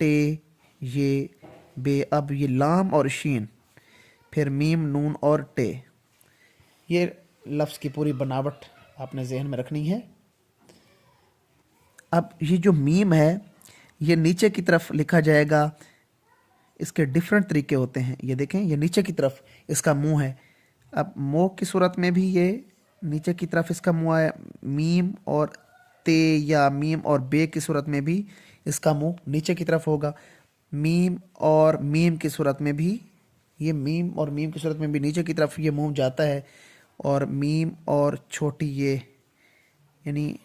टे, ये, बे। अब ये लाम और शीन, फिर मीम, नून और टे। ये लफ्ज़ की पूरी बनावट आपने जहन में रखनी है। अब ये जो मीम है ये नीचे की तरफ लिखा जाएगा। इसके डिफरेंट तरीके होते हैं। ये देखें, ये नीचे की तरफ इसका मुंह है। अब मोह की सूरत में भी ये नीचे की तरफ इसका मुंह है। मीम और ते या मीम और बे की सूरत में भी इसका मुंह नीचे की तरफ होगा। मीम और मीम की सूरत में भी, ये मीम और मीम की सूरत में भी नीचे की तरफ ये मुंह जाता है। और मीम और छोटी ये, यानी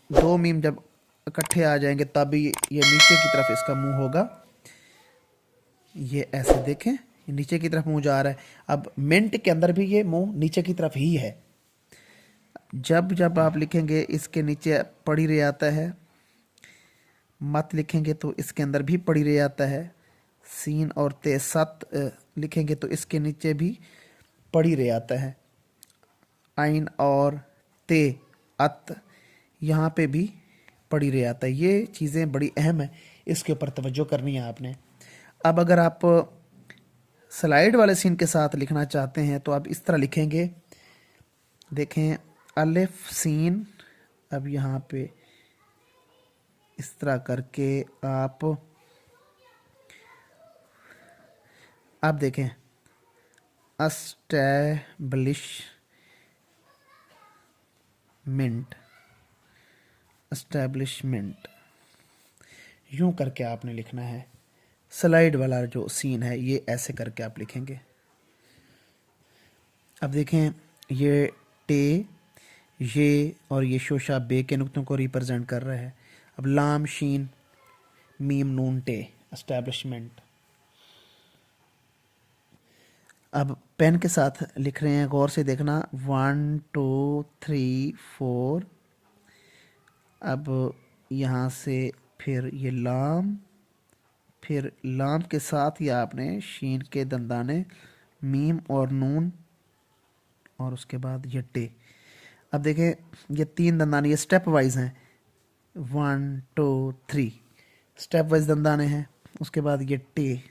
दो मीम जब इकट्ठे आ जाएंगे तब ये नीचे की तरफ इसका मुंह होगा। ये ऐसे देखें, ये नीचे की तरफ मुंह जा रहा है। अब मिंट के अंदर भी ये मुंह नीचे की तरफ ही है। जब जब आप लिखेंगे इसके नीचे पड़ी रह आता है, मत लिखेंगे तो इसके अंदर भी पड़ी रह आता है। सीन और ते सत लिखेंगे तो इसके नीचे भी पड़ी रह आता है। आइन और ते अत यहाँ पे भी पड़ी रह आता है। ये चीज़ें बड़ी अहम है, इसके ऊपर तवज्जो करनी है आपने। अब अगर आप स्लाइड वाले सीन के साथ लिखना चाहते हैं तो आप इस तरह लिखेंगे। देखें, अलिफ सीन, अब यहाँ पे इस तरह करके आप देखें, एस्टैब्लिशमेंट यूं करके आपने लिखना है। स्लाइड वाला जो सीन है ये ऐसे करके आप लिखेंगे। अब देखें, ये टे, ये और ये शोशा बे के नुक्तों को रिप्रेजेंट कर रहा है। अब लाम, शीन, मीम, नून, टे, एस्टैब्लिशमेंट। अब पेन के साथ लिख रहे हैं, गौर से देखना। 1 2 3 4। अब यहाँ से फिर ये लाम, फिर लाम के साथ ही आपने शीन के दंदाने, मीम और नून, और उसके बाद ये टे। अब देखें, ये 3 दंदाने, ये स्टेप वाइज हैं। 1 2 3 स्टेप वाइज दंदाने हैं। उसके बाद ये टे,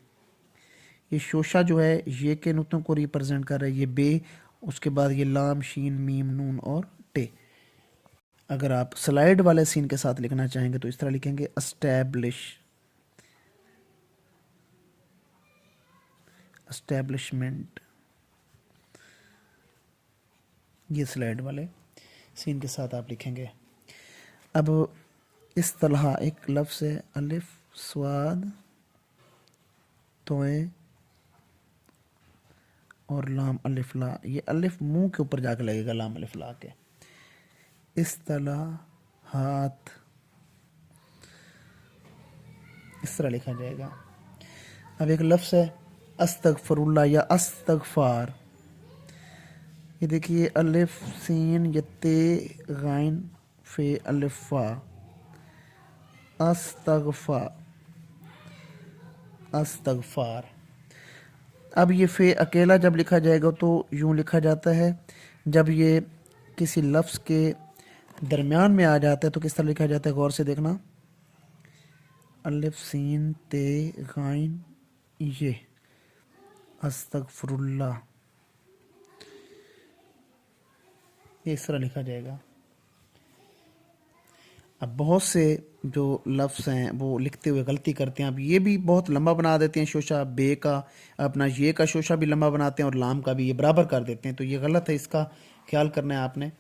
ये शोशा जो है ये के नुक्तों को रिप्रेजेंट कर रहा है। ये बे, उसके बाद ये लाम, शीन, मीम, नून और टे। अगर आप स्लाइड वाले सीन के साथ लिखना चाहेंगे तो इस तरह लिखेंगे, एस्टैब्लिशमेंट। ये स्लाइड वाले सीन के साथ आप लिखेंगे। अब इस तरह एक लफ्ज़ है, अलिफ स्वाद तोए और लाम अलिफ ला। ये अलिफ मुंह के ऊपर जाके लगेगा, लाम अलिफ ला के। इस तरह हाथ, इस तरह लिखा जाएगा। अब एक लफ्ज़ है अस्तगफरुल्लाह या अस्तगफार। ये देखिए, अलिफ सीन यत्ते गाइन फे अलिफा, अस्तगफा, अस्तगफार। अब ये फे अकेला जब लिखा जाएगा तो यूं लिखा जाता है। जब ये किसी लफ्ज़ के दरमियान में आ जाता है तो किस तरह लिखा जाता है, गौर से देखना। अलिफ सीन ते गाइन ये, अस्तगफुरुल्लाह, ये इस तरह लिखा जाएगा। अब बहुत से जो लफ्ज़ हैं वो लिखते हुए गलती करते हैं। अब ये भी बहुत लंबा बना देते हैं शोशा, बे का अपना ये का शोशा भी लंबा बनाते हैं और लाम का भी ये बराबर कर देते हैं। तो ये गलत है, इसका ख्याल करना है आपने।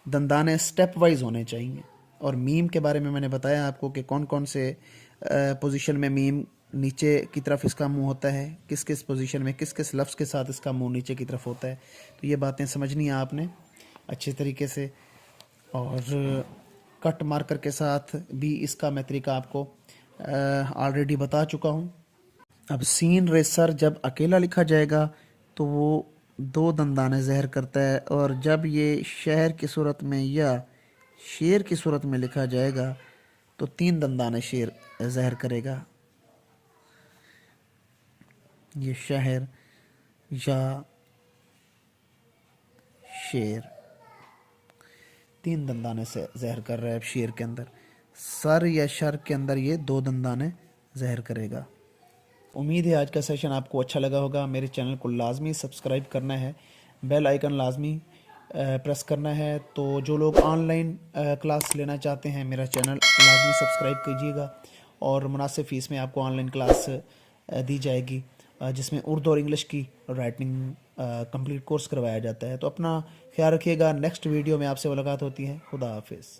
दंदाने स्टेप वाइज होने चाहिए। और मीम के बारे में मैंने बताया आपको कि कौन कौन से पोजीशन में मीम नीचे की तरफ इसका मुंह होता है, किस किस पोजीशन में किस किस लफ्ज़ के साथ इसका मुंह नीचे की तरफ होता है। तो ये बातें समझनी है आपने अच्छे तरीके से। और कट मार्कर के साथ भी इसका मैं तरीका आपको ऑलरेडी बता चुका हूँ। अब सीन रेसर जब अकेला लिखा जाएगा तो वो 2 दंदाने ज़हर करता है, और जब ये शहर की सूरत में या शेर की सूरत में लिखा जाएगा तो 3 दंदाने शेर ज़हर करेगा। ये शहर या शेर 3 दंदाने से ज़हर कर रहा है शेर के अंदर। सर या शर के अंदर ये 2 दंदाने ज़हर करेगा। उम्मीद है आज का सेशन आपको अच्छा लगा होगा। मेरे चैनल को लाजमी सब्सक्राइब करना है, बेल आइकन लाजमी प्रेस करना है। तो जो लोग ऑनलाइन क्लास लेना चाहते हैं मेरा चैनल लाजमी सब्सक्राइब कीजिएगा और मुनासिब फ़ीस में आपको ऑनलाइन क्लास दी जाएगी, जिसमें उर्दू और इंग्लिश की राइटिंग कंप्लीट कोर्स करवाया जाता है। तो अपना ख्याल रखिएगा। नेक्स्ट वीडियो में आपसे मुलाकात होती है। खुदा हाफिज़।